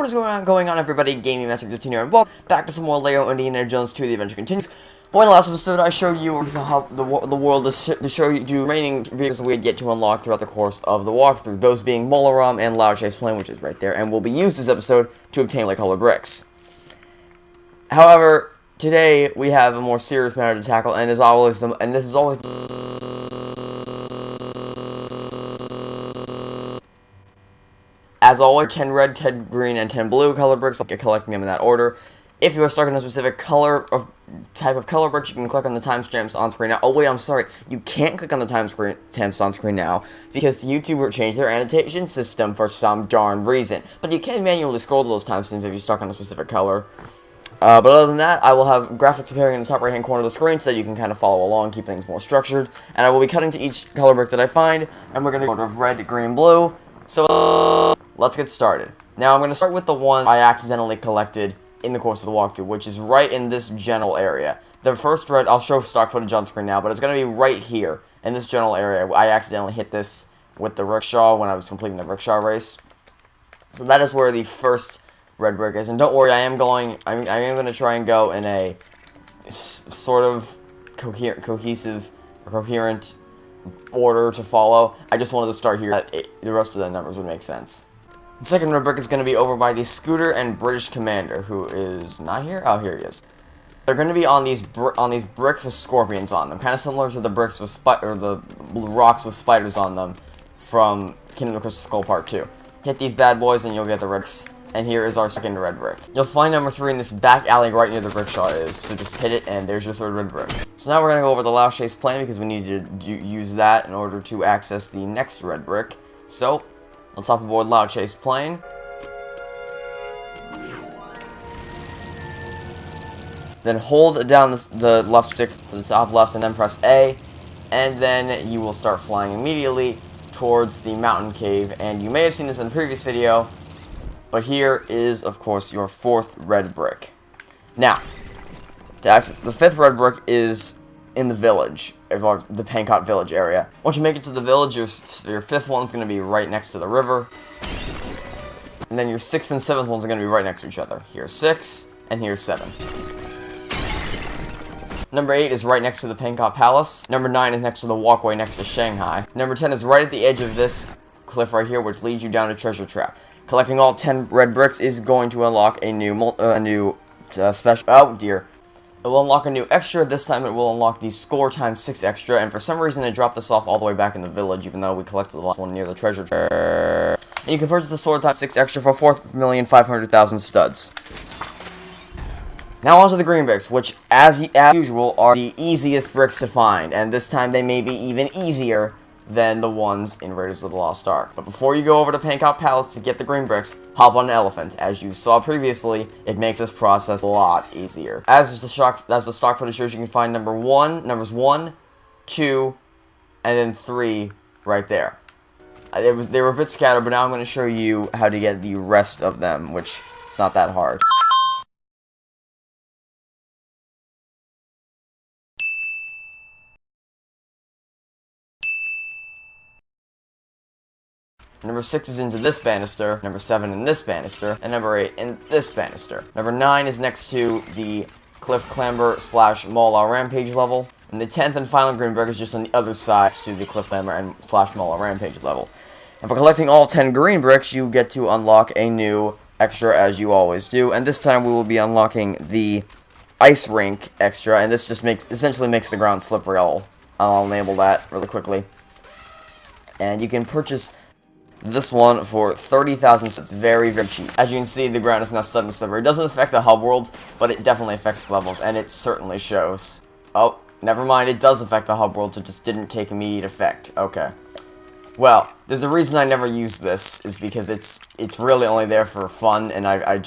What is going on, everybody? Gaming Master 15 here, and welcome back to some more Lego Indiana Jones 2: The Adventure Continues. Boy, in the last episode, I showed you how the world to show you the remaining vehicles we get to unlock throughout the course of the walkthrough. Those being Molaram and Loud Chase Plane, which is right there, and will be used this episode to obtain light-colored bricks. However, today we have a more serious matter to tackle, and this is always. As always, 10 red, 10 green, and 10 blue colored bricks. I'll get collecting them in that order. If you are stuck in a specific color or type of color bricks, you can click on the timestamps on screen now. Oh wait, I'm sorry. You can't click on the timestamps on screen now because YouTube changed their annotation system for some darn reason. But you can manually scroll to those timestamps if you're stuck on a specific color. But other than that, I will have graphics appearing in the top right-hand corner of the screen so that you can kind of follow along, keep things more structured. And I will be cutting to each color brick that I find, and we're going to go order of red, green, blue. So, let's get started. Now, I'm going to start with the one I accidentally collected in the course of the walkthrough, which is right in this general area. The first red, I'll show stock footage on screen now, but it's going to be right here, in this general area. I accidentally hit this with the rickshaw when I was completing the rickshaw race. So that is where the first red brick is. And don't worry, I am going to try and go in a sort of cohesive, coherent order to follow. I just wanted to start here that the rest of the numbers would make sense. The second red brick is going to be over by the Scooter and British Commander, who is not here. Oh, here he is. They're going to be on these bricks with scorpions on them, kind of similar to the bricks with the rocks with spiders on them from Kingdom of the Crystal Skull Part 2. Hit these bad boys and you'll get the bricks. And here is our second red brick. You'll find number 3 in this back alley right near the rickshaw is, so just hit it and there's your third red brick. So now we're going to go over the Loud Chase Plane because we need to use that in order to access the next red brick. So, let's hop aboard Loud Chase Plane. Then hold down the left stick to the top left and then press A, and then you will start flying immediately towards the mountain cave. And you may have seen this in the previous video, but here is, of course, your fourth red brick. Now, the fifth red brick is in the village, the Pancot village area. Once you make it to the village, your fifth one's going to be right next to the river. And then your sixth and seventh ones are going to be right next to each other. Here's 6, and here's 7. Number 8 is right next to the Pancot Palace. Number 9 is next to the walkway next to Shanghai. Number 10 is right at the edge of this cliff right here, which leads you down a treasure trap. Collecting all 10 red bricks is going to unlock a new special. Oh dear. It will unlock a new extra. This time it will unlock the score times 6 extra, and for some reason it dropped this off all the way back in the village, even though we collected the last one near the treasure trap. And you can purchase the sword times 6 extra for 4,500,000 studs. Now onto the green bricks, which as usual are the easiest bricks to find, and this time they may be even easier than the ones in Raiders of the Lost Ark. But before you go over to Pancot Palace to get the green bricks, hop on an elephant. As you saw previously, it makes this process a lot easier. As the stock footage shows, you can find numbers 1, 2, and then 3 right there. They were a bit scattered, but now I'm going to show you how to get the rest of them, which it's not that hard. Number 6 is into this banister, number 7 in this banister, and number 8 in this banister. Number 9 is next to the Cliff Clamber / Mala Rampage level, and the 10th and final green brick is just on the other side to the Cliff Clamber and / Mala Rampage level. And for collecting all 10 green bricks, you get to unlock a new extra as you always do, and this time we will be unlocking the Ice Rink extra, and this just essentially makes the ground slippery. I'll enable that really quickly. And you can purchase this one for 30,000. It's very, very cheap. As you can see, the ground is now suddenly slippery. It doesn't affect the hub world, but it definitely affects the levels, and it certainly shows. Oh, never mind, it does affect the hub world, it just didn't take immediate effect. Okay. Well, there's a reason I never use this, is because it's really only there for fun, and I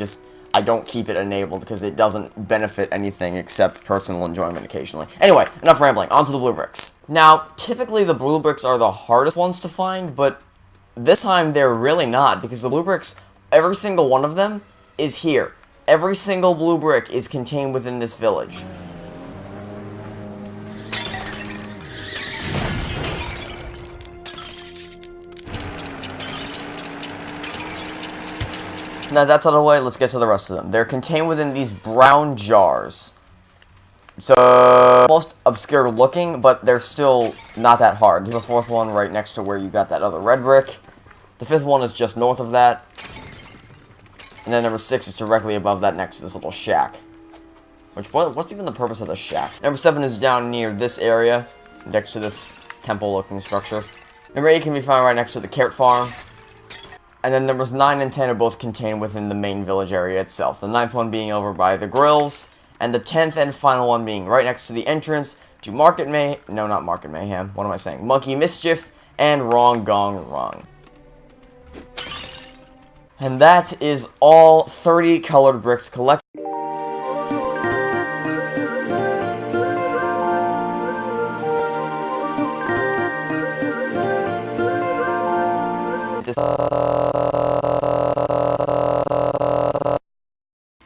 don't keep it enabled because it doesn't benefit anything except personal enjoyment occasionally. Anyway, enough rambling, on to the blue bricks. Now, typically the blue bricks are the hardest ones to find, but this time, they're really not, because the blue bricks, every single one of them, is here. Every single blue brick is contained within this village. Now that's out of the way, let's get to the rest of them. They're contained within these brown jars. So, most obscure looking, but they're still not that hard. There's a fourth one right next to where you got that other red brick. The fifth one is just north of that. And then number 6 is directly above that next to this little shack. What's even the purpose of the shack? Number 7 is down near this area, next to this temple-looking structure. Number 8 can be found right next to the carrot farm. And then numbers 9 and 10 are both contained within the main village area itself. The 9th one being over by the grills, and the 10th and final one being right next to the entrance to Monkey Mischief, and Wrong Gong Rung. And that is all 30 colored bricks collected.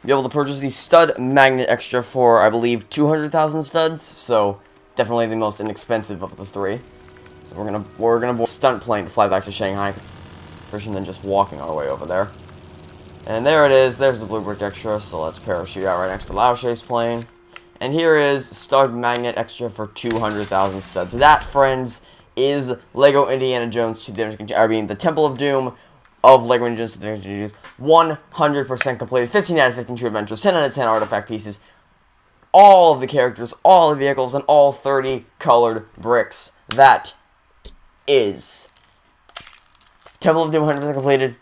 Be able to purchase the stud magnet extra for, I believe, 200,000 studs, so definitely the most inexpensive of the 3. So we're gonna board a stunt plane to fly back to Shanghai, and then just walking our way over there. And there it is. There's the blue brick extra. So let's parachute out right next to Lao She's plane. And here is stud magnet extra for 200,000 studs. That, friends, is Lego Indiana Jones the Temple of Doom of Lego Indiana Jones 100% completed. 15 out of 15 true adventures, 10 out of 10 artifact pieces, all of the characters, all the vehicles, and all 30 colored bricks. That is Temple of Doom 100% completed.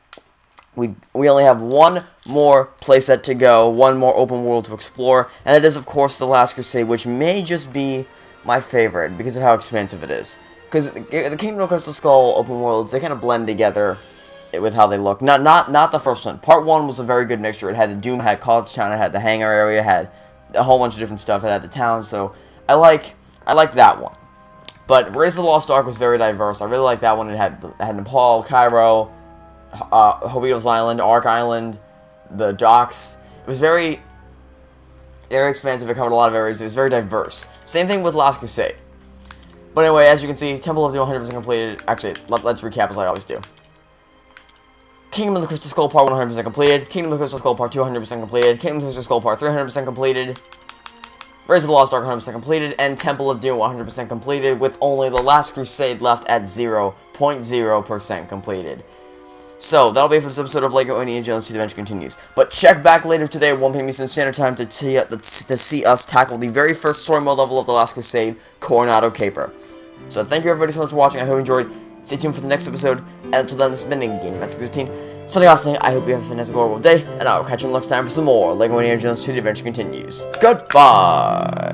We only have one more playset to go, one more open world to explore, and it is, of course, The Last Crusade, which may just be my favorite because of how expansive it is. Because the Kingdom of Crystal Skull open worlds, they kind of blend together with how they look. Not the first one. Part 1 was a very good mixture. It had the Doom, it had College Town, it had the hangar area, it had a whole bunch of different stuff. It had the town, so I like that one. But Raise of the Lost Ark was very diverse. I really like that one. It had Nepal, Cairo, Jovito's Island, Ark Island, the docks. It was very expansive. It covered a lot of areas. It was very diverse. Same thing with Last Crusade. But anyway, as you can see, Temple of Doom 100% completed. Actually, let's recap as I always do. Kingdom of the Crystal Skull Part 1 100% completed. Kingdom of the Crystal Skull Part 2 100% completed. Kingdom of the Crystal Skull Part 3 100% completed. Raise of the Lost Ark 100% completed. And Temple of Doom 100% completed, with only The Last Crusade left at 0.0% completed. So, that'll be it for this episode of LEGO Indiana Jones 2: The Adventure Continues. But check back later today at 1 p.m. Eastern Standard Time to see us tackle the very first story mode level of The Last Crusade, Coronado Caper. So, thank you everybody so much for watching. I hope you enjoyed. Stay tuned for the next episode. And until then, this has been Game Master 15. Something else, I hope you have a fantastic, horrible day. And I will catch you next time for some more LEGO Indiana Jones 2: The Adventure Continues. Goodbye!